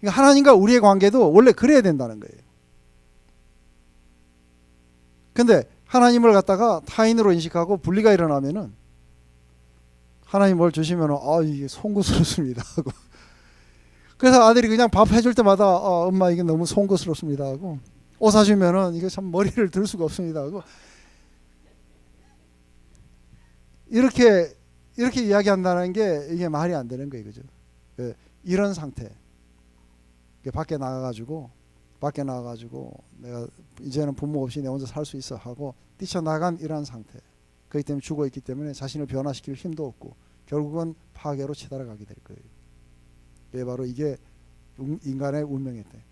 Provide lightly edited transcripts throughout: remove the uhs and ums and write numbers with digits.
그러니까 하나님과 우리의 관계도 원래 그래야 된다는 거예요. 근데 하나님을 갖다가 타인으로 인식하고 분리가 일어나면은 하나님 뭘 주시면 이게 송구스럽습니다 하고 그래서 아들이 그냥 밥 해줄 때마다 엄마 이게 너무 송구스럽습니다 하고 옷 사주면은 이게 참 머리를 들 수가 없습니다 하고 이렇게 이야기한다는 게 이게 말이 안 되는 거예요. 그죠? 이런 상태. 밖에 나가가지고 내가 이제는 부모 없이 내 혼자 살 수 있어 하고 뛰쳐나간 이러한 상태. 그렇기 때문에 죽어있기 때문에 자신을 변화시킬 힘도 없고 결국은 파괴로 치달아가게 될 거예요. 바로 이게 인간의 운명의 때.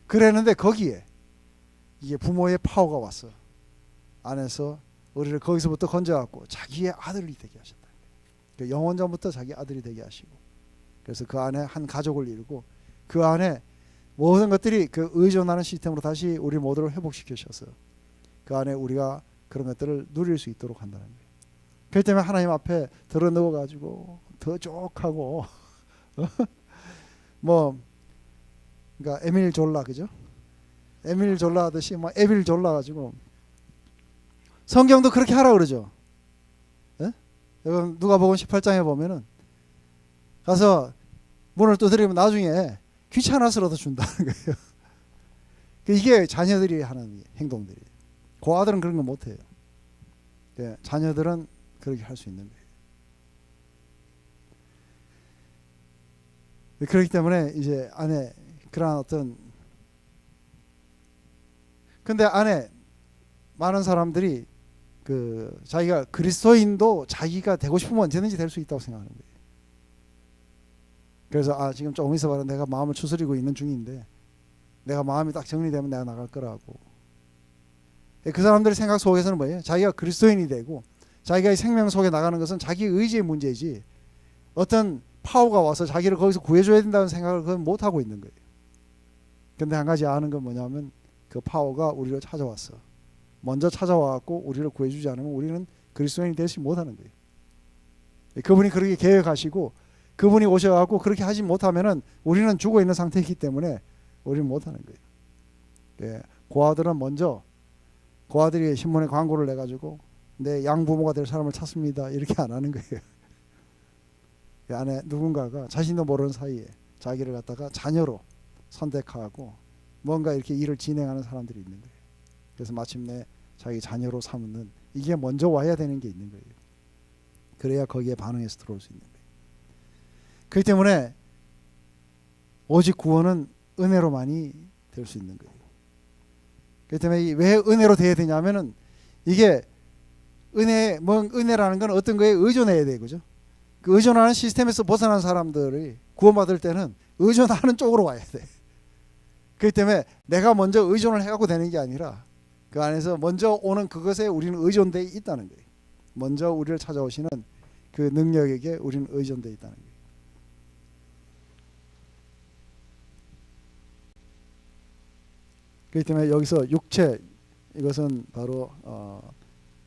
그랬는데 거기에 이게 부모의 파워가 왔어. 안에서 우리를 거기서부터 건져갖고 자기의 아들이 되게 하셨다. 영원전부터 자기 아들이 되게 하시고 그래서 그 안에 한 가족을 이루고 그 안에 모든 것들이 그 의존하는 시스템으로 다시 우리 모두를 회복시키셔서 그 안에 우리가 그런 것들을 누릴 수 있도록 한다는 거예요. 그렇기 때문에 하나님 앞에 들어 누워가지고 더 쪽하고 그러니까 에밀 졸라 그죠? 에밀 졸라 하듯이 에밀 졸라 가지고 성경도 그렇게 하라 그러죠. 예? 여러분 누가복음 18장에 보면은 가서 문을 두드리면 나중에 귀찮아서라도 준다는 거예요. 이게 자녀들이 하는 행동들이에요. 고아들은 그런 거 못해요. 자녀들은 그렇게 할 수 있는 거예요. 그렇기 때문에 이제 안에 그러한 근데 안에 많은 사람들이 자기가 그리스도인도 자기가 되고 싶으면 언제든지 될 수 있다고 생각하는 거예요. 그래서 지금 조금 있어봐라 내가 마음을 추스리고 있는 중인데 내가 마음이 딱 정리되면 내가 나갈 거라고. 그 사람들의 생각 속에서는 뭐예요? 자기가 그리스도인이 되고 자기가 이 생명 속에 나가는 것은 자기 의지의 문제지 어떤 파워가 와서 자기를 거기서 구해줘야 된다는 생각을 그건 못하고 있는 거예요. 근데 한 가지 아는 건 뭐냐면 그 파워가 우리를 찾아왔어. 먼저 찾아와갖고 우리를 구해주지 않으면 우리는 그리스도인이 되지 못하는 거예요. 그분이 그렇게 계획하시고 그분이 오셔갖고 그렇게 하지 못하면은 우리는 죽어있는 상태이기 때문에 우리는 못하는 거예요. 고아들은 먼저 고아들이 신문에 광고를 내가지고 내 양부모가 될 사람을 찾습니다 이렇게 안 하는 거예요. 안에 누군가가 자신도 모르는 사이에 자기를 갖다가 자녀로 선택하고 뭔가 이렇게 일을 진행하는 사람들이 있는 거예요. 그래서 마침내 자기 자녀로 삼는 이게 먼저 와야 되는 게 있는 거예요. 그래야 거기에 반응해서 들어올 수 있는 거예요. 그렇기 때문에 오직 구원은 은혜로만이 될 수 있는 거예요. 그렇기 때문에 왜 은혜로 돼야 되냐면은 이게 은혜라는 건 어떤 거에 의존해야 돼요. 그죠? 그 의존하는 시스템에서 벗어난 사람들이 구원받을 때는 의존하는 쪽으로 와야 돼. 그렇기 때문에 내가 먼저 의존을 해갖고 되는 게 아니라 그 안에서 먼저 오는 그것에 우리는 의존되어 있다는 거예요. 먼저 우리를 찾아오시는 그 능력에게 우리는 의존되어 있다는 거예요. 그렇기 때문에 여기서 육체 이것은 바로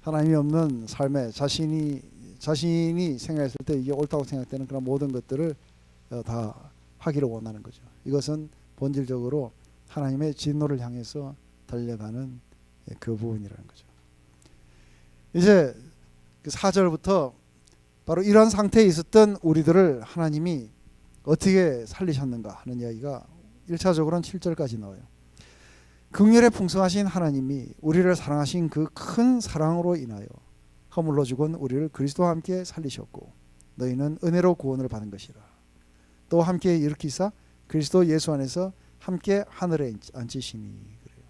하나님이 없는 삶에 자신이 생각했을 때 이게 옳다고 생각되는 그런 모든 것들을 다 하기를 원하는 거죠. 이것은 본질적으로 하나님의 진노를 향해서 달려가는 그 부분이라는 거죠. 이제 그 4절부터 바로 이런 상태에 있었던 우리들을 하나님이 어떻게 살리셨는가 하는 이야기가 1차적으로는 7절까지 나와요. 긍휼에 풍성하신 하나님이 우리를 사랑하신 그 큰 사랑으로 인하여 허물로 죽은 우리를 그리스도와 함께 살리셨고 너희는 은혜로 구원을 받은 것이라. 또 함께 일으키사 그리스도 예수 안에서 함께 하늘에 앉히시니. 그래요.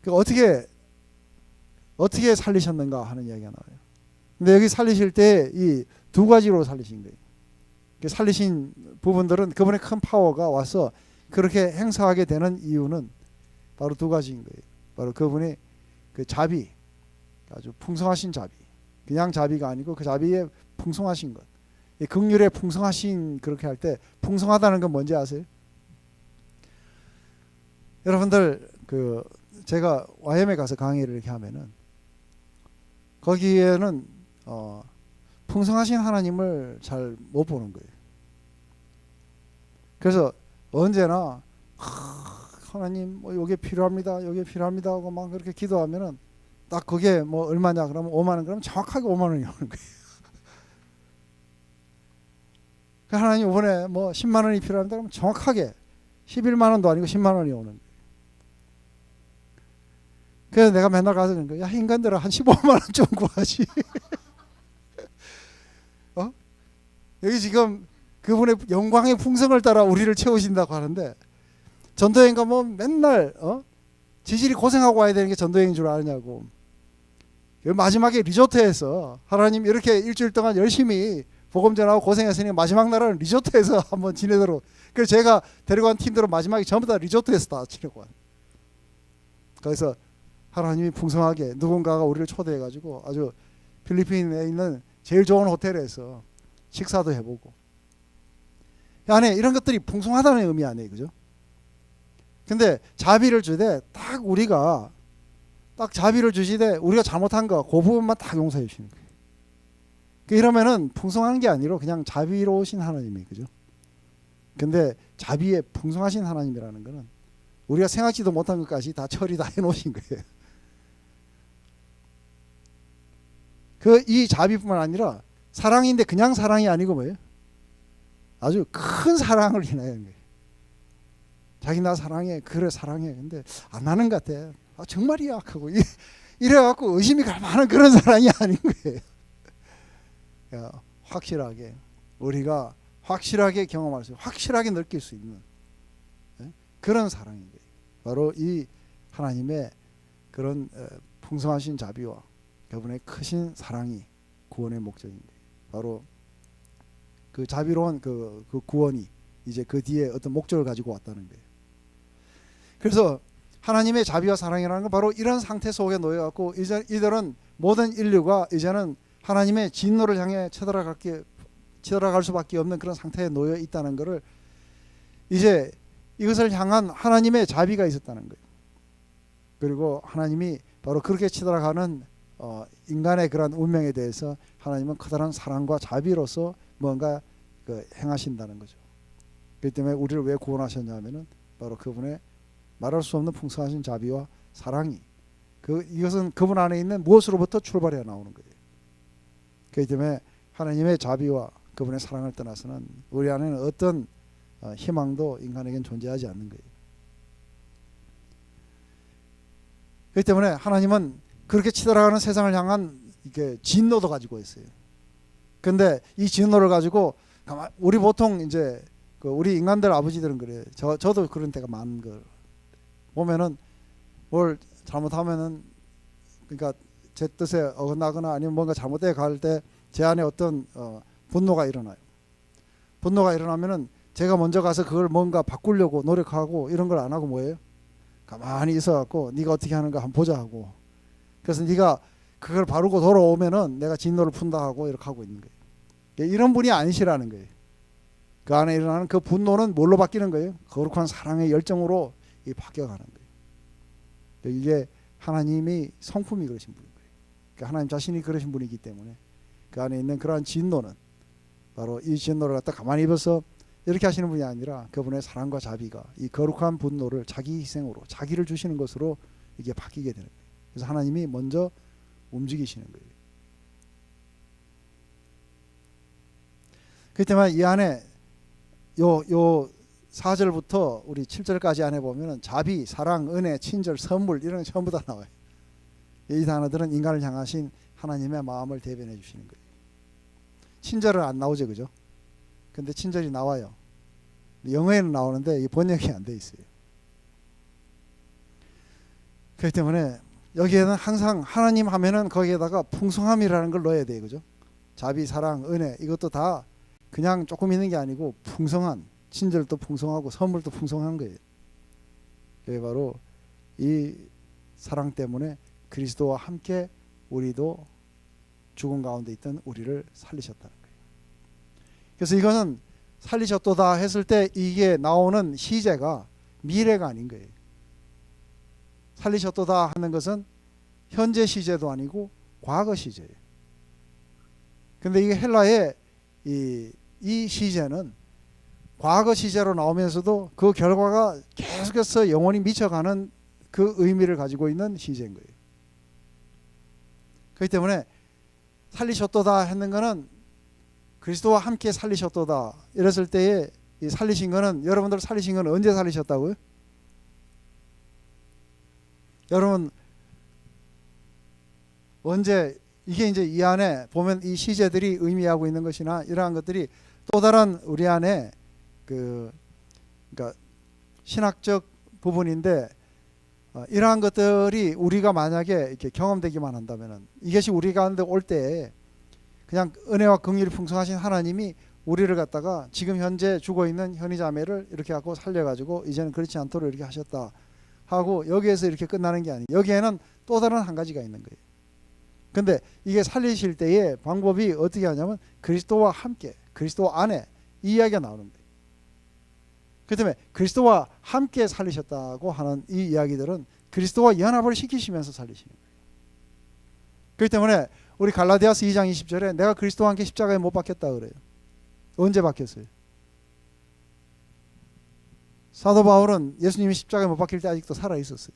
그러니까 어떻게 살리셨는가 하는 이야기가 나와요. 근데 여기 살리실 때 이 두 가지로 살리신 거예요. 살리신 부분들은 그분의 큰 파워가 와서 그렇게 행사하게 되는 이유는 바로 두 가지인 거예요. 바로 그분의 그 자비, 아주 풍성하신 자비, 그냥 자비가 아니고 그 자비에 풍성하신 것. 긍휼에 풍성하신 그렇게 할 때 풍성하다는 건 뭔지 아세요? 여러분들 제가 YM에 가서 강의를 이렇게 하면은 거기에는 풍성하신 하나님을 잘 못 보는 거예요. 그래서 언제나 하나님 뭐 요게 필요합니다. 요게 필요합니다 하고 막 그렇게 기도하면은 딱 그게 뭐 얼마냐 그러면 5만 원 그러면 정확하게 5만 원이 오는 거예요. 하나님 이번에 뭐 10만 원이 필요합니다 그러면 정확하게 11만 원도 아니고 10만 원이 오는 거예요. 그래서 내가 맨날 가서 그런 거야. 야, 인간들아 한 15만 원 좀 구하지. 여기 지금 그분의 영광의 풍성을 따라 우리를 채우신다고 하는데 전도여행 가면 맨날 지질이 고생하고 와야 되는 게 전도여행인 줄 아느냐고. 마지막에 리조트에서 하나님 이렇게 일주일 동안 열심히 복음 전하고 고생했으니 마지막 날은 리조트에서 한번 지내도록. 그래서 제가 데려간 팀들은 마지막에 전부 다 리조트에서 다 지내고 와요. 그래서 하나님이 풍성하게 누군가가 우리를 초대해가지고 아주 필리핀에 있는 제일 좋은 호텔에서 식사도 해보고 안에 이런 것들이 풍성하다는 의미 아니에요, 그죠? 근데 자비를 주되 딱 우리가 딱 자비를 주시되 우리가 잘못한 거 그 부분만 딱 용서해 주시는 거예요. 이러면은 풍성한 게 아니라 그냥 자비로우신 하나님이에요, 그죠? 근데 자비에 풍성하신 하나님이라는 거는 우리가 생각지도 못한 것까지 다 처리 다 해놓으신 거예요. 이 자비뿐만 아니라 사랑인데 그냥 사랑이 아니고 뭐예요? 아주 큰 사랑을 인하여는 거예요. 자기 나 사랑해. 그래 사랑해. 근데 안 하는 것 같아. 정말이야 하고 이래갖고 의심이 갈 만한 그런 사랑이 아닌 거예요. 확실하게 우리가 확실하게 경험할 수, 확실하게 느낄 수 있는 그런 사랑인 거예요. 바로 이 하나님의 그런 풍성하신 자비와 그분의 크신 사랑이 구원의 목적인 거예요. 바로 그 자비로운 그 구원이 이제 그 뒤에 어떤 목적을 가지고 왔다는 거예요. 그래서 하나님의 자비와 사랑이라는 건 바로 이런 상태 속에 놓여갖고 이제 이들은 모든 인류가 이제는 하나님의 진노를 향해 쳐들어갈 수밖에 없는 그런 상태에 놓여 있다는 것을 이제 이것을 향한 하나님의 자비가 있었다는 거예요. 그리고 하나님이 바로 그렇게 치달아가는 인간의 그런 운명에 대해서 하나님은 커다란 사랑과 자비로서 뭔가 행하신다는 거죠. 그렇기 때문에 우리를 왜 구원하셨냐면은 바로 그분의 말할 수 없는 풍성하신 자비와 사랑이 이것은 그분 안에 있는 무엇으로부터 출발해 나오는 거예요. 그렇기 때문에 하나님의 자비와 그분의 사랑을 떠나서는 우리 안에는 어떤 희망도 인간에겐 존재하지 않는 거예요. 그렇기 때문에 하나님은 그렇게 치달아가는 세상을 향한 이게 진노도 가지고 있어요. 근데 이 진노를 가지고 우리 보통 이제 우리 인간들 아버지들은 그래요. 저도 그런 때가 많은 걸 보면은 뭘 잘못하면은 그러니까 제 뜻에 어긋나거나 아니면 뭔가 잘못돼 갈 때 제 안에 어떤 분노가 일어나요. 분노가 일어나면은 제가 먼저 가서 그걸 뭔가 바꾸려고 노력하고 이런 걸 안 하고 뭐예요? 가만히 있어갖고 네가 어떻게 하는가 한번 보자 하고 그래서 네가 그걸 바르고 돌아오면은 내가 진노를 푼다 하고 이렇게 하고 있는 거예요. 이런 분이 아니시라는 거예요. 그 안에 일어나는 그 분노는 뭘로 바뀌는 거예요? 거룩한 사랑의 열정으로 바뀌어가는 거예요. 이게 하나님이 성품이 그러신 분인 거예요. 그러니까 하나님 자신이 그러신 분이기 때문에 그 안에 있는 그러한 진노는 바로 이 진노를 갖다 가만히 입어서 이렇게 하시는 분이 아니라 그분의 사랑과 자비가 이 거룩한 분노를 자기 희생으로 자기를 주시는 것으로 이게 바뀌게 되는 거예요. 그래서 하나님이 먼저 움직이시는 거예요. 그렇기 때문에 이 안에 요 4절부터 우리 7절까지 안에 보면은 자비, 사랑, 은혜, 친절, 선물 이런 게 전부 다 나와요. 이 단어들은 인간을 향하신 하나님의 마음을 대변해 주시는 거예요. 친절은 안 나오죠, 그죠? 근데 친절이 나와요. 영어에는 나오는데 이 번역이 안 돼 있어요. 그렇기 때문에 여기에는 항상 하나님 하면은 거기에다가 풍성함이라는 걸 넣어야 돼요, 그죠? 자비, 사랑, 은혜 이것도 다 그냥 조금 있는 게 아니고 풍성한 친절도 풍성하고 선물도 풍성한 거예요. 그게 바로 이 사랑 때문에 그리스도와 함께 우리도 죽음 가운데 있던 우리를 살리셨다는 거예요. 그래서 이거는 살리셨도다 했을 때 이게 나오는 시제가 미래가 아닌 거예요. 살리셨도다 하는 것은 현재 시제도 아니고 과거 시제예요. 근데 이게 헬라의 이 시제는 과거 시제로 나오면서도 그 결과가 계속해서 영원히 미쳐가는 그 의미를 가지고 있는 시제인 거예요. 그렇기 때문에 살리셨도다 했는 거는 그리스도와 함께 살리셨도다 이랬을 때에 이 살리신 거는, 여러분들 살리신 거는 언제 살리셨다고요? 여러분 언제, 이게 이제 이 안에 보면 이 시제들이 의미하고 있는 것이나 이러한 것들이 또 다른 우리 안에 그러니까 신학적 부분인데, 이러한 것들이 우리가 만약에 이렇게 경험되기만 한다면은, 이것이 우리 가운데 올 때 그냥 은혜와 긍휼이 풍성하신 하나님이 우리를 갖다가 지금 현재 죽어 있는 현이자매를 이렇게 갖고 살려가지고 이제는 그렇지 않도록 이렇게 하셨다 하고 여기에서 이렇게 끝나는 게 아니에요. 여기에는 또 다른 한 가지가 있는 거예요. 근데 이게 살리실 때의 방법이 어떻게 하냐면 그리스도와 함께, 그리스도 안에 이 이야기가 나오는 거예요. 그 때문에 그리스도와 함께 살리셨다고 하는 이 이야기들은 그리스도와 연합을 시키시면서 살리시는 거예요. 그렇기 때문에 우리 갈라디아서 2장 20절에 내가 그리스도와 함께 십자가에 못 박혔다 그래요. 언제 박혔어요? 사도 바울은 예수님이 십자가에 못 박힐 때 아직도 살아 있었어요.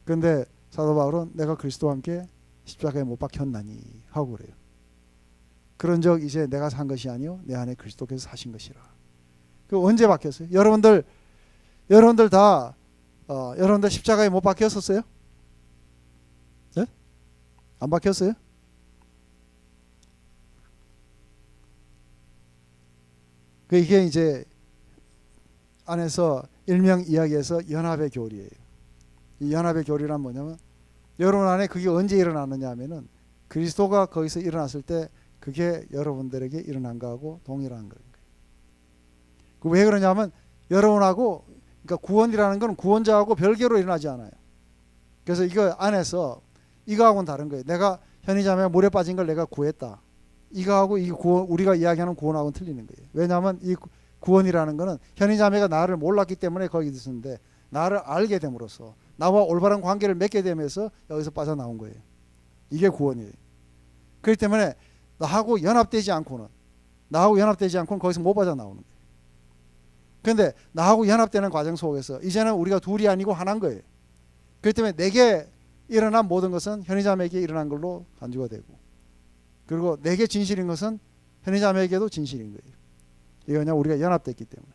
그런데 사도 바울은 내가 그리스도와 함께 십자가에 못 박혔나니 하고 그래요. 그런즉 이제 내가 산 것이 아니요 내 안에 그리스도께서 사신 것이라. 그 언제 박혔어요? 여러분들 다 여러분들 십자가에 못 박혔었어요? 네? 안 박혔어요? 이게 이제 안에서 일명 이야기에서 연합의 교리예요. 이 연합의 교리란 뭐냐면 여러분 안에 그게 언제 일어나느냐 하면은 그리스도가 거기서 일어났을 때 그게 여러분들에게 일어난 거하고 동일한 거예요. 왜 그러냐면 여러분하고, 그러니까 구원이라는 건 구원자하고 별개로 일어나지 않아요. 그래서 이거 안에서 이거하고는 다른 거예요. 내가 현이자매가 물에 빠진 걸 내가 구했다. 이거하고 이 구원, 우리가 이야기하는 구원하고는 틀리는 거예요. 왜냐하면 이 구원이라는 거는 현이자매가 나를 몰랐기 때문에 거기 있었는데 나를 알게 됨으로써 나와 올바른 관계를 맺게 되면서 여기서 빠져나온 거예요. 이게 구원이에요. 그렇기 때문에 나하고 연합되지 않고는 거기서 못 빠져나오는 거예요. 그런데 나하고 연합되는 과정 속에서 이제는 우리가 둘이 아니고 하나인 거예요. 그렇기 때문에 내게 일어난 모든 것은 현이자매에게 일어난 걸로 간주가 되고, 그리고 내게 진실인 것은 현이자매에게도 진실인 거예요. 이거 그냥 우리가 연합됐기 때문에.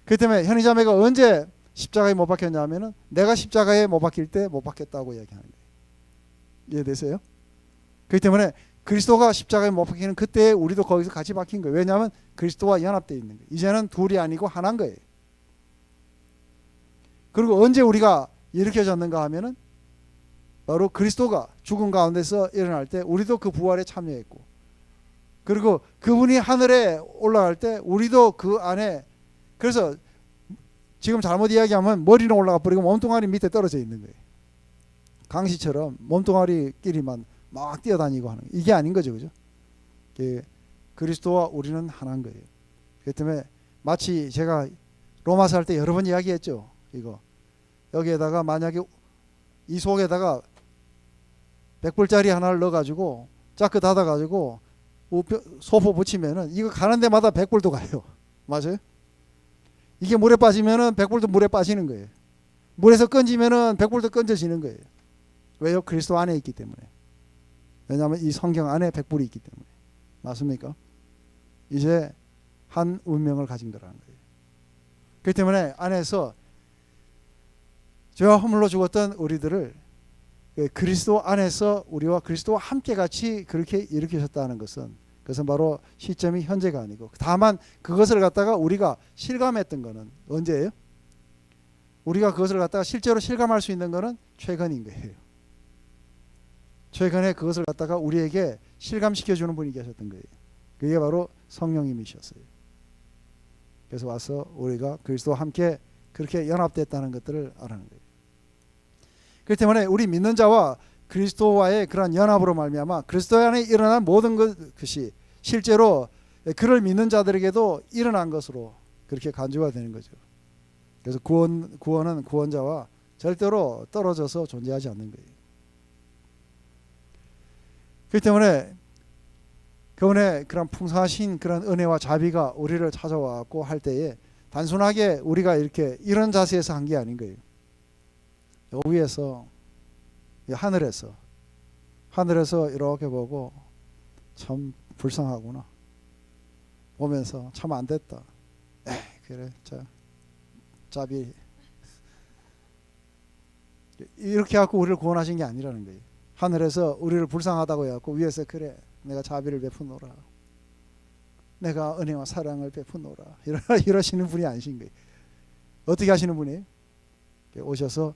그렇기 때문에 현이자매가 언제 십자가에 못 박혔냐 하면은 내가 십자가에 못 박힐 때 못 박혔다고 이야기하는 거예요. 이해되세요? 그렇기 때문에 그리스도가 십자가에 못 박히는 그때 우리도 거기서 같이 박힌 거예요. 왜냐하면 그리스도와 연합되어 있는 거예요. 이제는 둘이 아니고 하나인 거예요. 그리고 언제 우리가 일으켜졌는가 하면은 바로 그리스도가 죽은 가운데서 일어날 때 우리도 그 부활에 참여했고, 그리고 그분이 하늘에 올라갈 때 우리도 그 안에, 그래서 지금 잘못 이야기하면 머리는 올라가 버리고 몸뚱아리 밑에 떨어져 있는 거예요. 강시처럼 몸뚱아리끼리만 막 뛰어다니고 하는, 이게 아닌 거죠, 그죠? 그리스도와 우리는 하나인 거예요. 그렇기 때문에 마치 제가 로마서 할 때 여러 번 이야기했죠. 이거 여기에다가 만약에 이 속에다가 100불짜리 하나를 넣어가지고 자크 닫아가지고 소포 붙이면은 이거 가는 데마다 100불도 가요. 맞아요? 이게 물에 빠지면은 100불도 물에 빠지는 거예요. 물에서 건지면은 100불도 건져지는 거예요. 왜요? 그리스도 안에 있기 때문에. 왜냐하면 이 성경 안에 100불이 있기 때문에. 맞습니까? 이제 한 운명을 가진 거라는 거예요. 그렇기 때문에 안에서 죄와 허물로 죽었던 우리들을 그리스도 안에서 우리와 그리스도와 함께 같이 그렇게 일으키셨다는 것은, 그것은 바로 시점이 현재가 아니고, 다만 그것을 갖다가 우리가 실감했던 거는 언제예요? 우리가 그것을 갖다가 실제로 실감할 수 있는 거는 최근인 거예요. 최근에 그것을 갖다가 우리에게 실감시켜주는 분이 계셨던 거예요. 그게 바로 성령님이셨어요. 그래서 와서 우리가 그리스도와 함께 그렇게 연합됐다는 것들을 알아는 거예요. 그렇기 때문에 우리 믿는 자와 그리스도와의 그런 연합으로 말미암아 그리스도 안에 일어난 모든 것이 실제로 그를 믿는 자들에게도 일어난 것으로 그렇게 간주가 되는 거죠. 그래서 구원은 구원자와 절대로 떨어져서 존재하지 않는 거예요. 그렇기 때문에 그분의 그런 풍성하신 그런 은혜와 자비가 우리를 찾아와갖고 할 때에 단순하게 우리가 이렇게 이런 자세에서 한 게 아닌 거예요. 요 위에서, 하늘에서 이렇게 보고 참 불쌍하구나 보면서 참 안 됐다. 그래, 자비 이렇게 갖고 우리를 구원하신 게 아니라는 거예요. 하늘에서 우리를 불쌍하다고 해갖고 위에서 그래 내가 자비를 베푸노라, 내가 은혜와 사랑을 베푸노라 이러시는 분이 아니신 거예요. 어떻게 하시는 분이에요? 오셔서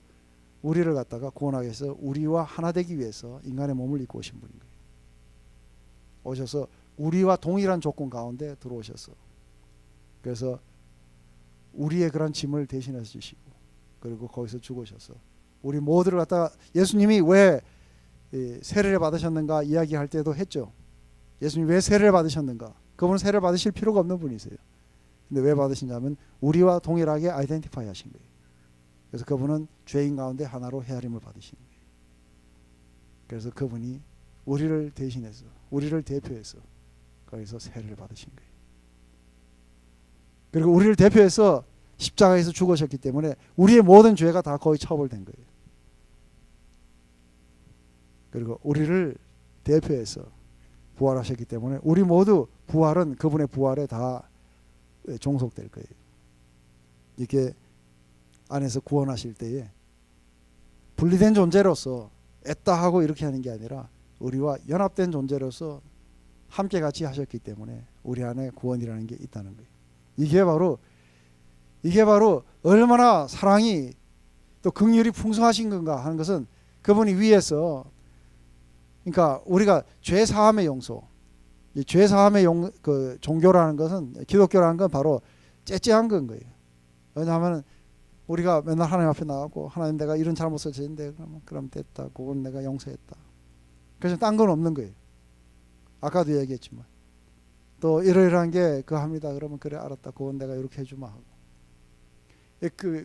우리를 갖다가 구원하기 위해서 우리와 하나 되기 위해서 인간의 몸을 입고 오신 분인 거예요. 오셔서 우리와 동일한 조건 가운데 들어오셔서 그래서 우리의 그런 짐을 대신해서 주시고 그리고 거기서 죽으셔서 우리 모두를 갖다가 예수님이 왜 세례를 받으셨는가 이야기할 때도 했죠. 예수님이 왜 세례를 받으셨는가? 그분은 세례를 받으실 필요가 없는 분이세요. 근데 왜 받으시냐면 우리와 동일하게 아이덴티파이 하신 거예요. 그래서 그분은 죄인 가운데 하나로 헤아림을 받으시는 거예요. 그래서 그분이 우리를 대신해서 우리를 대표해서 거기서 세례를 받으신 거예요. 그리고 우리를 대표해서 십자가에서 죽으셨기 때문에 우리의 모든 죄가 다 거의 처벌된 거예요. 그리고 우리를 대표해서 부활하셨기 때문에 우리 모두 부활은 그분의 부활에 다 종속될 거예요. 이게 안에서 구원하실 때에 분리된 존재로서 애따 하고 이렇게 하는 게 아니라 우리와 연합된 존재로서 함께 같이 하셨기 때문에 우리 안에 구원이라는 게 있다는 거예요. 이게 바로 얼마나 사랑이 또 긍휼이 풍성하신 건가 하는 것은 그분이 위에서, 그러니까 우리가 죄 사함의 용서, 이 죄 사함의 그 종교라는 것은, 기독교라는 건 바로 째째한 건 거예요. 왜냐하면 우리가 맨날 하나님 앞에 나가고 하나님 내가 이런 잘못을 했는데 그럼 됐다, 그건 내가 용서했다. 그래서 딴 건 없는 거예요. 아까도 얘기했지만 또 이러이러한 게 그 합니다. 그러면 그래 알았다, 그건 내가 이렇게 해주마 하고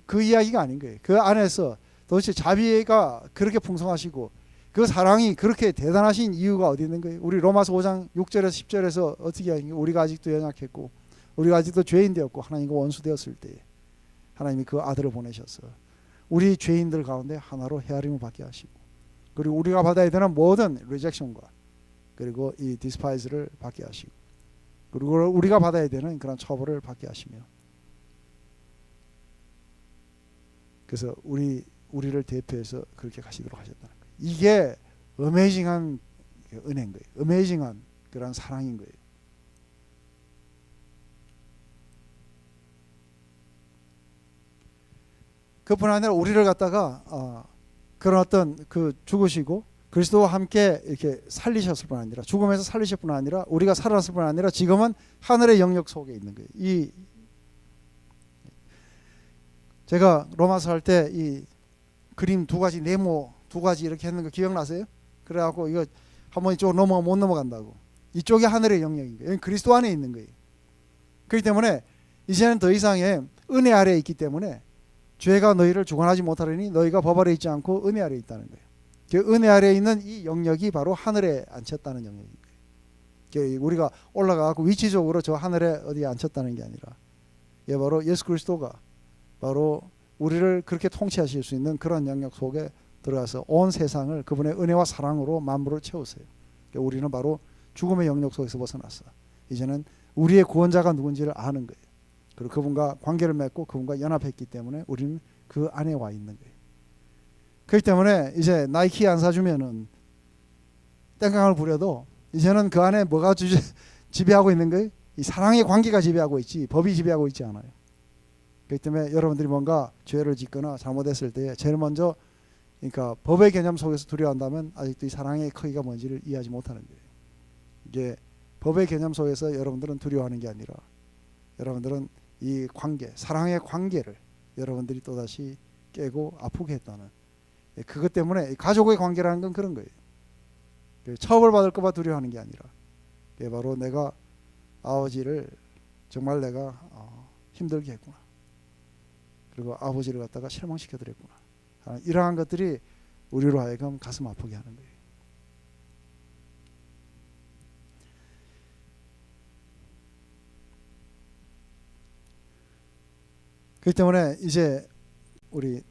그 이야기가 아닌 거예요. 그 안에서 도대체 자비가 그렇게 풍성하시고 그 사랑이 그렇게 대단하신 이유가 어디 있는 거예요? 우리 로마서 5장 6절에서 10절에서 어떻게 하는 거예요? 우리가 아직도 연약했고 우리가 아직도 죄인 되었고 하나님과 원수 되었을 때 하나님이 그 아들을 보내셔서 우리 죄인들 가운데 하나로 헤아림을 받게 하시고 그리고 우리가 받아야 되는 모든 리젝션과 그리고 이 디스파이즈를 받게 하시고 그리고 우리가 받아야 되는 그런 처벌을 받게 하시며 그래서 우리를 대표해서 그렇게 가시도록 하셨다는 거예요. 이게 어메이징한 은혜인 거예요. 어메이징한 그런 사랑인 거예요. 그뿐 아니라 우리를 갖다가 그런 어떤 그 죽으시고 그리스도와 함께 이렇게 살리셨을 뿐 아니라 죽음에서 살리실 뿐 아니라 우리가 살았을 뿐 아니라 지금은 하늘의 영역 속에 있는 거예요. 제가 로마서 할 때 이 그림 두 가지, 네모 두 가지 이렇게 했는 거 기억나세요? 그래갖고 이거 한번 이쪽으로 못 넘어간다고. 이쪽이 하늘의 영역인 거예요. 여기 그리스도 안에 있는 거예요. 그렇기 때문에 이제는 더 이상의 은혜 아래에 있기 때문에 죄가 너희를 주관하지 못하려니 너희가 법 아래 있지 않고 은혜 아래에 있다는 거예요. 그 은혜 아래에 있는 이 영역이 바로 하늘에 앉혔다는 영역인 거예요. 우리가 올라가고 위치적으로 저 하늘에 어디에 앉혔다는 게 아니라 이게 바로 예수 그리스도가 바로 우리를 그렇게 통치하실 수 있는 그런 영역 속에 들어가서 온 세상을 그분의 은혜와 사랑으로 만물을 채우세요. 그러니까 우리는 바로 죽음의 영역 속에서 벗어났어. 이제는 우리의 구원자가 누군지를 아는 거예요. 그리고 그분과 관계를 맺고 그분과 연합했기 때문에 우리는 그 안에 와 있는 거예요. 그렇기 때문에 이제 나이키 안 사주면은 땡깡을 부려도 이제는 그 안에 뭐가 지배하고 있는 거예요? 이 사랑의 관계가 지배하고 있지 법이 지배하고 있지 않아요. 그렇기 때문에 여러분들이 뭔가 죄를 짓거나 잘못했을 때 제일 먼저 그러니까 법의 개념 속에서 두려워한다면 아직도 이 사랑의 크기가 뭔지를 이해하지 못하는 거예요. 이게 법의 개념 속에서 여러분들은 두려워하는 게 아니라 여러분들은 이 관계, 사랑의 관계를 여러분들이 또다시 깨고 아프게 했다는 그것 때문에 가족의 관계라는 건 그런 거예요. 처벌받을까 봐 두려워하는 게 아니라 그게 바로 내가 아버지를 정말 내가 힘들게 했구나. 그리고 아버지를 갖다가 실망시켜드렸구나. 이러한 것들이 우리로 하여금 가슴 아프게 하는 거예요. 그렇기 때문에 이제 우리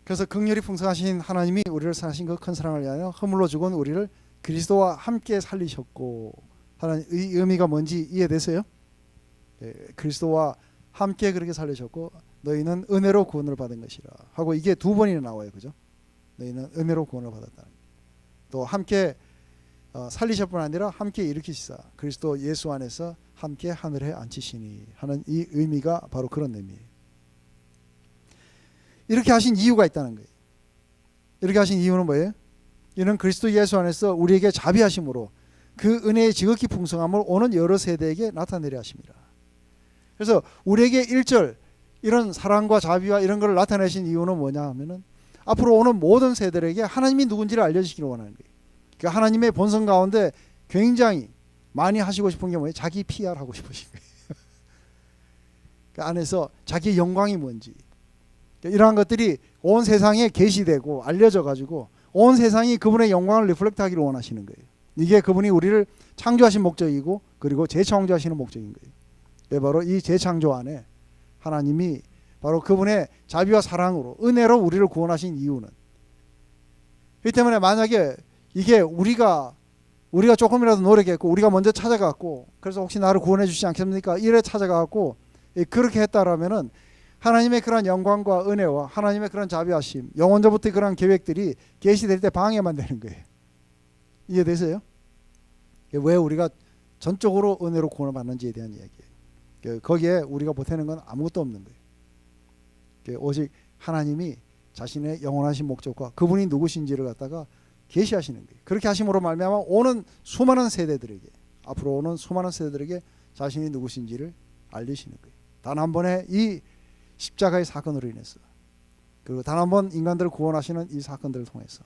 그래서 긍휼이 풍성하신 하나님이 우리를 사신 그 큰 사랑을 위하여 허물로 죽은 우리를 그리스도와 함께 살리셨고 하는 이 의미가 뭔지 이해되세요? 예, 그리스도와 함께 그렇게 살리셨고 너희는 은혜로 구원을 받은 것이라 하고 이게 두 번이나 나와요. 그죠? 너희는 은혜로 구원을 받았다. 또 함께 살리실 뿐 아니라 함께 일으키시사 그리스도 예수 안에서 함께 하늘에 앉히시니 하는 이 의미가 바로 그런 의미예요. 이렇게 하신 이유가 있다는 거예요. 이렇게 하신 이유는 뭐예요? 이는 그리스도 예수 안에서 우리에게 자비하심으로 그 은혜의 지극히 풍성함을 오는 여러 세대에게 나타내려 하심이라. 그래서 우리에게 1절 이런 사랑과 자비와 이런 걸 나타내신 이유는 뭐냐 하면은 앞으로 오는 모든 세대들에게 하나님이 누군지를 알려주시기를 원하는 거예요. 그 하나님의 본성 가운데 굉장히 많이 하시고 싶은 게 뭐예요? 자기 PR 하고 싶으신 거예요. 그 안에서 자기의 영광이 뭔지 이러한 것들이 온 세상에 계시되고 알려져 가지고 온 세상이 그분의 영광을 리플렉트하기를 원하시는 거예요. 이게 그분이 우리를 창조하신 목적이고 그리고 재창조하시는 목적인 거예요. 바로 이 재창조 안에 하나님이 바로 그분의 자비와 사랑으로 은혜로 우리를 구원하신 이유는 그렇기 때문에 만약에 이게 우리가 조금이라도 노력했고 우리가 먼저 찾아갔고 그래서 혹시 나를 구원해 주시지 않겠습니까? 이래 찾아가고 그렇게 했다라면은 하나님의 그런 영광과 은혜와 하나님의 그런 자비하심 영원전부터 그런 계획들이 계시될 때 방해만 되는 거예요. 이해되세요? 왜 우리가 전적으로 은혜로 구원을 받는지에 대한 이야기예요. 거기에 우리가 보태는 건 아무것도 없는 거예요. 오직 하나님이 자신의 영원하신 목적과 그분이 누구신지를 갖다가 계시하시는 거예요. 그렇게 하심으로 말미암아 오는 수많은 세대들에게 앞으로 오는 수많은 세대들에게 자신이 누구신지를 알리시는 거예요. 단 한 번의 이 십자가의 사건으로 인해서 그리고 단 한 번 인간들을 구원하시는 이 사건들을 통해서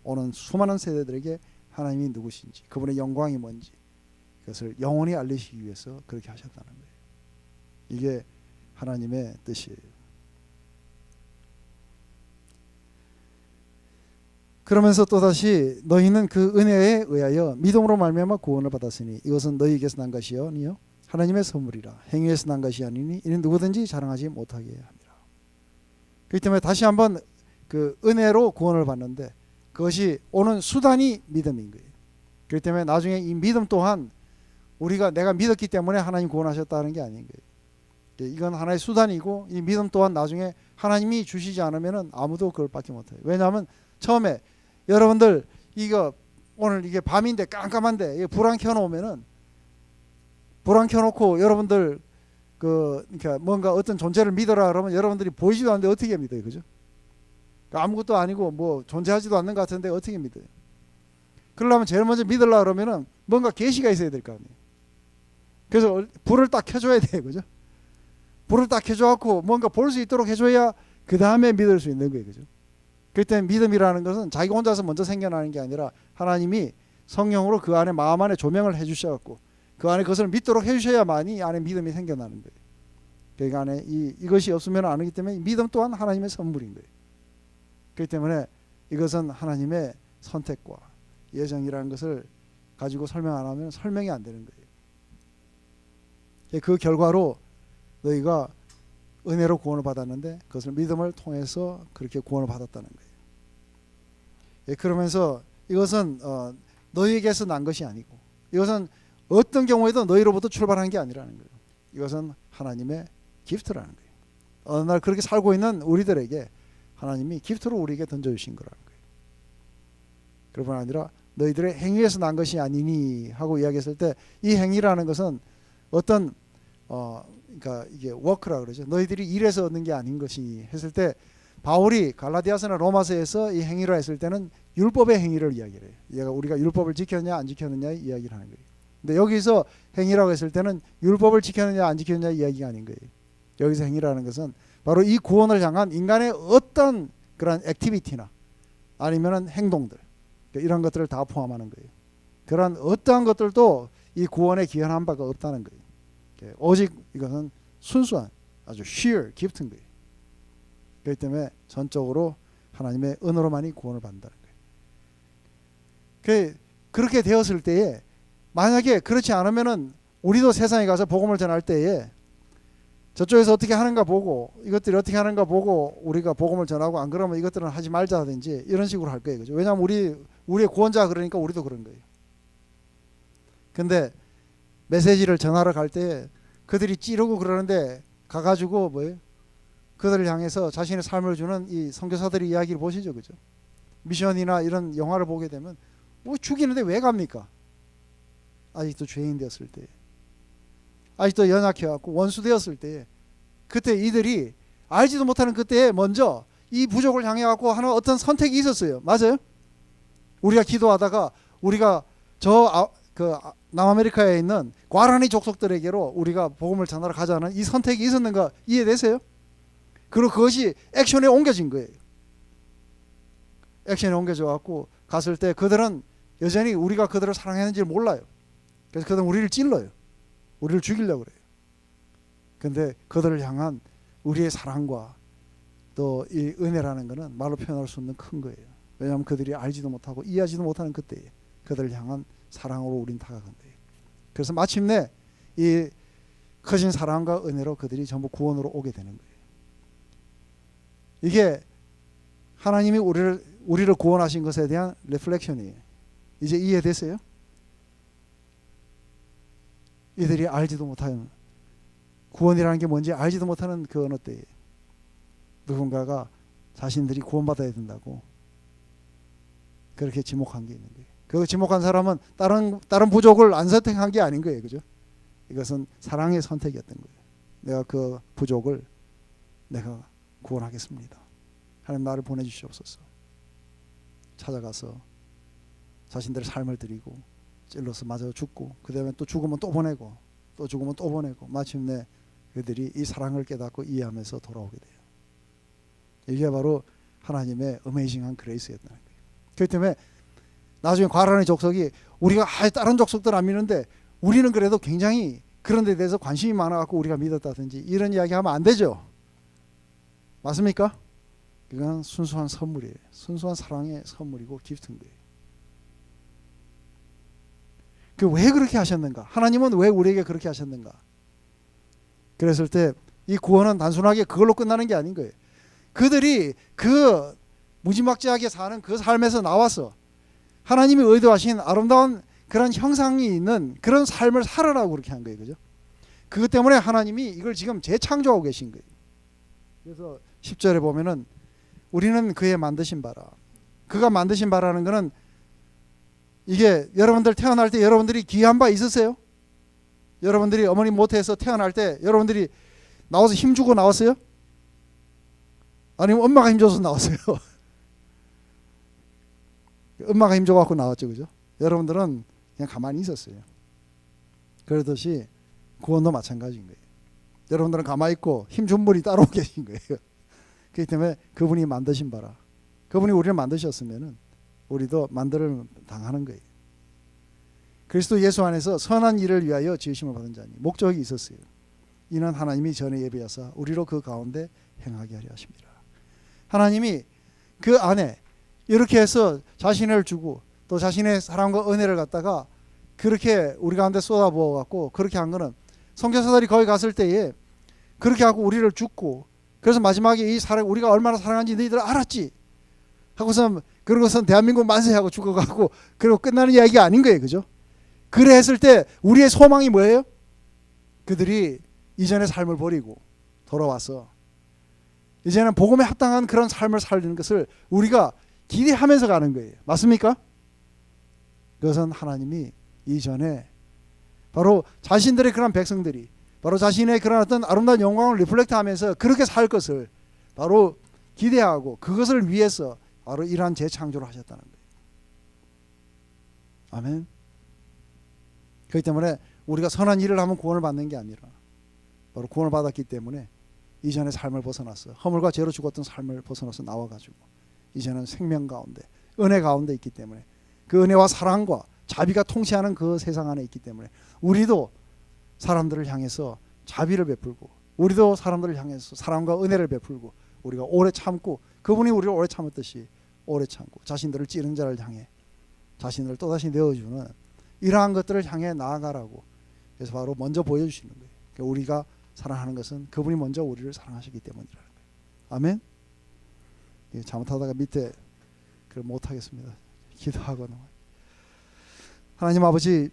오는 수많은 세대들에게 하나님이 누구신지 그분의 영광이 뭔지 그것을 영원히 알리시기 위해서 그렇게 하셨다는 거예요. 이게 하나님의 뜻이에요. 그러면서 또다시 너희는 그 은혜에 의하여 믿음으로 말미암아 구원을 받았으니 이것은 너희에게서 난 것이 아니요 하나님의 선물이라 행위에서 난 것이 아니니 이는 누구든지 자랑하지 못하게 합니다. 그렇기 때문에 다시 한번 그 은혜로 구원을 받는데 그것이 오는 수단이 믿음인 거예요. 그렇기 때문에 나중에 이 믿음 또한 내가 믿었기 때문에 하나님 구원하셨다는 게 아닌 거예요. 이건 하나의 수단이고 이 믿음 또한 나중에 하나님이 주시지 않으면 아무도 그걸 받지 못해요. 왜냐하면 처음에 여러분들 이거 오늘 이게 밤인데 깜깜한데 불 안 켜놓으면은 불 안 켜놓고 여러분들 그러니까 뭔가 어떤 존재를 믿어라 그러면 여러분들이 보이지도 않는데 어떻게 믿어요, 그죠? 아무것도 아니고 뭐 존재하지도 않는 것 같은데 어떻게 믿어요? 그러려면 제일 먼저 믿으려 그러면은 뭔가 계시가 있어야 될 거 아니에요. 그래서 불을 딱 켜줘야 돼요, 그죠? 불을 딱 켜줘갖고 뭔가 볼 수 있도록 해줘야 그 다음에 믿을 수 있는 거예요, 그죠? 그때 믿음이라는 것은 자기가 혼자서 먼저 생겨나는 게 아니라 하나님이 성령으로 그 안에 마음 안에 조명을 해주셔갖고 그 안에 그것을 믿도록 해주셔야만이 이 안에 믿음이 생겨나는 거예요. 그 안에 이것이 없으면 안 하기 때문에 믿음 또한 하나님의 선물인 거예요. 그렇기 때문에 이것은 하나님의 선택과 예정이라는 것을 가지고 설명 안 하면 설명이 안 되는 거예요. 그 결과로 너희가 은혜로 구원을 받았는데 그것을 믿음을 통해서 그렇게 구원을 받았다는 거예요. 그러면서 이것은 너희에게서 난 것이 아니고 이것은 어떤 경우에도 너희로부터 출발한 게 아니라는 거예요. 이것은 하나님의 기프트라는 거예요. 어느 날 그렇게 살고 있는 우리들에게 하나님이 기프트로 우리에게 던져주신 거라는 거예요. 그뿐 아니라 너희들의 행위에서 난 것이 아니니 하고 이야기했을 때 이 행위라는 것은 어떤 그러니까 이게 워크라 그러죠. 너희들이 일해서 얻는 게 아닌 것이 했을 때 바울이 갈라디아서나 로마서에서 이 행위를 했을 때는 율법의 행위를 이야기를 해요. 얘가 우리가 율법을 지켰느냐 안 지켰느냐의 이야기를 하는 거예요. 근데 여기서 행위라고 했을 때는 율법을 지켰느냐 안 지켰느냐 이야기가 아닌 거예요. 여기서 행위라는 것은 바로 이 구원을 향한 인간의 어떤 그런 액티비티나 아니면은 행동들 이런 것들을 다 포함하는 거예요. 그런 어떠한 것들도 이 구원에 기여한 바가 없다는 거예요. 오직 이것은 순수한 아주 sheer 기프트인 거예요. 그렇기 때문에 전적으로 하나님의 은혜로만이 구원을 받는다는 거예요. 그렇게 되었을 때에 만약에 그렇지 않으면은 우리도 세상에 가서 복음을 전할 때에 저쪽에서 어떻게 하는가 보고 이것들이 어떻게 하는가 보고 우리가 복음을 전하고 안 그러면 이것들은 하지 말자든지 이런 식으로 할 거예요. 그죠? 왜냐하면 우리의 구원자 그러니까 우리도 그런 거예요. 근데 메시지를 전하러 갈 때 그들이 찌르고 그러는데 가가지고 뭐예요? 그들을 향해서 자신의 삶을 주는 이 선교사들의 이야기를 보시죠. 그죠? 미션이나 이런 영화를 보게 되면 뭐 죽이는데 왜 갑니까? 아직도 죄인 되었을 때, 아직도 연약해갖고 원수 되었을 때, 그때 이들이 알지도 못하는 그때에 먼저 이 부족을 향해갖고 하는 어떤 선택이 있었어요. 맞아요? 우리가 기도하다가 우리가 남아메리카에 있는 과라니 족속들에게로 우리가 복음을 전하러 가자는 이 선택이 있었는가 이해되세요? 그리고 그것이 액션에 옮겨진 거예요. 액션에 옮겨져 갖고 갔을 때 그들은 여전히 우리가 그들을 사랑했는지 몰라요. 그래서 그들은 우리를 찔러요. 우리를 죽이려고 그래요. 근데 그들을 향한 우리의 사랑과 또 이 은혜라는 것은 말로 표현할 수 없는 큰 거예요. 왜냐하면 그들이 알지도 못하고 이해하지도 못하는 그때에 그들을 향한 사랑으로 우린 다가간 거예요. 그래서 마침내 이 커진 사랑과 은혜로 그들이 전부 구원으로 오게 되는 거예요. 이게 하나님이 우리를 구원하신 것에 대한 리플렉션이에요. 이제 이해됐어요? 이들이 알지도 못하는 구원이라는 게 뭔지 알지도 못하는 그 어느 때에 누군가가 자신들이 구원받아야 된다고 그렇게 지목한 게 있는 거예요. 그 지목한 사람은 다른 부족을 안 선택한 게 아닌 거예요. 그죠? 이것은 사랑의 선택이었던 거예요. 내가 그 부족을 내가 구원하겠습니다. 하나님 나를 보내주시옵소서. 찾아가서 자신들의 삶을 드리고 찔러서 맞아 죽고 그 다음에 또 죽으면 또 보내고 또 죽으면 또 보내고 마침내 그들이 이 사랑을 깨닫고 이해하면서 돌아오게 돼요. 이게 바로 하나님의 어메이징한 그레이스였다는 거예요. 그렇기 때문에 나중에 과란의 족속이 우리가 다른 족속들 안 믿는데 우리는 그래도 굉장히 그런 데 대해서 관심이 많아갖고 우리가 믿었다든지 이런 이야기 하면 안 되죠. 맞습니까? 그건 순수한 선물이에요. 순수한 사랑의 선물이고 기프트인 거예요. 왜 그렇게 하셨는가? 하나님은 왜 우리에게 그렇게 하셨는가? 그랬을 때 이 구원은 단순하게 그걸로 끝나는 게 아닌 거예요. 그들이 그 무지막지하게 사는 그 삶에서 나와서 하나님이 의도하신 아름다운 그런 형상이 있는 그런 삶을 살아라고 그렇게 한 거예요. 그죠? 그것 때문에 하나님이 이걸 지금 재창조하고 계신 거예요. 그래서 10절에 보면은 우리는 그의 만드신 바라. 그가 만드신 바라는 것은 이게 여러분들 태어날 때 여러분들이 기여한 바 있으세요? 여러분들이 어머니 모태에서 태어날 때 여러분들이 나와서 힘주고 나왔어요? 아니면 엄마가 힘줘서 나왔어요? 엄마가 힘줘갖고 나왔죠. 그죠? 여러분들은 그냥 가만히 있었어요. 그러듯이 구원도 마찬가지인 거예요. 여러분들은 가만히 있고 힘준 분이 따로 계신 거예요. 그렇기 때문에 그분이 만드신 바라. 그분이 우리를 만드셨으면 우리도 만들을 당하는 거예요. 그리스도 예수 안에서 선한 일을 위하여 지으심을 받은 자니 목적이 있었어요. 이는 하나님이 전에 예비하사 우리로 그 가운데 행하게 하려 하십니다. 하나님이 그 안에 이렇게 해서 자신을 주고 또 자신의 사랑과 은혜를 갖다가 그렇게 우리 가운데 쏟아부어 갖고 그렇게 한 거는 선교사들이 거기 갔을 때에 그렇게 하고 우리를 죽고 그래서 마지막에 이 사랑 우리가 얼마나 사랑한지 너희들 알았지 하고서 그러고선 대한민국 만세하고 죽어가고 그리고 끝나는 이야기가 아닌 거예요. 그죠? 그래 했을 때 우리의 소망이 뭐예요? 그들이 이전의 삶을 버리고 돌아와서 이제는 복음에 합당한 그런 삶을 살리는 것을 우리가 기대하면서 가는 거예요. 맞습니까? 그것은 하나님이 이전에 바로 자신들의 그런 백성들이 바로 자신의 그런 어떤 아름다운 영광을 리플렉트하면서 그렇게 살 것을 바로 기대하고 그것을 위해서 바로 이러한 재창조를 하셨다는 거예요. 아멘. 그렇기 때문에 우리가 선한 일을 하면 구원을 받는 게 아니라 바로 구원을 받았기 때문에 이전의 삶을 벗어났어. 허물과 죄로 죽었던 삶을 벗어나서 나와가지고 이제는 생명 가운데 은혜 가운데 있기 때문에 그 은혜와 사랑과 자비가 통치하는 그 세상 안에 있기 때문에 우리도 사람들을 향해서 자비를 베풀고 우리도 사람들을 향해서 사랑과 은혜를 베풀고 우리가 오래 참고 그분이 우리를 오래 참았듯이 오래 참고 자신들을 찌른 자를 향해 자신을 또다시 내어주는 이러한 것들을 향해 나아가라고 그래서 바로 먼저 보여주시는 거예요. 그러니까 우리가 사랑하는 것은 그분이 먼저 우리를 사랑하시기 때문이라는 거예요. 아멘. 예, 잘못하다가 밑에 그걸 못하겠습니다. 기도하고 넘어가요. 하나님 아버지,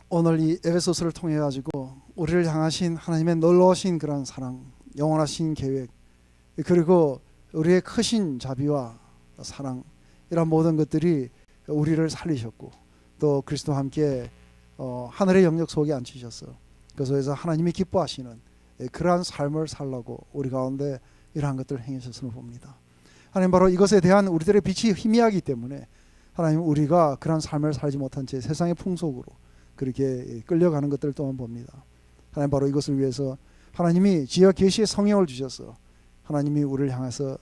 오늘 이 에베소서를 통해 가지고 우리를 향하신 하나님의 놀라우신 그런 사랑, 영원하신 계획, 그리고 우리의 크신 자비와 사랑, 이런 모든 것들이 우리를 살리셨고 또 그리스도와 함께 하늘의 영역 속에 앉히셨어. 그래서 하나님이 기뻐하시는 그러한 삶을 살라고 우리 가운데 이러한 것들을 행하셨음을 봅니다. 하나님, 바로 이것에 대한 우리들의 빛이 희미하기 때문에 하나님, 우리가 그러한 삶을 살지 못한 채 세상의 풍속으로 그렇게 끌려가는 것들을 또한 봅니다. 하나님, 바로 이것을 위해서 하나님이 지혜와 계시의 성령을 주셔서 하나님이 우리를 향해서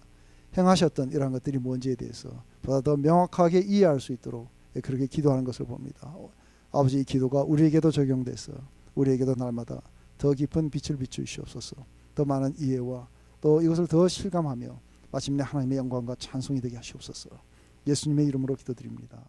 행하셨던 이러한 것들이 뭔지에 대해서 보다 더 명확하게 이해할 수 있도록 그렇게 기도하는 것을 봅니다. 아버지, 이 기도가 우리에게도 적용돼서 우리에게도 날마다 더 깊은 빛을 비추시옵소서. 더 많은 이해와 또 이것을 더 실감하며 마침내 하나님의 영광과 찬송이 되게 하시옵소서. 예수님의 이름으로 기도드립니다.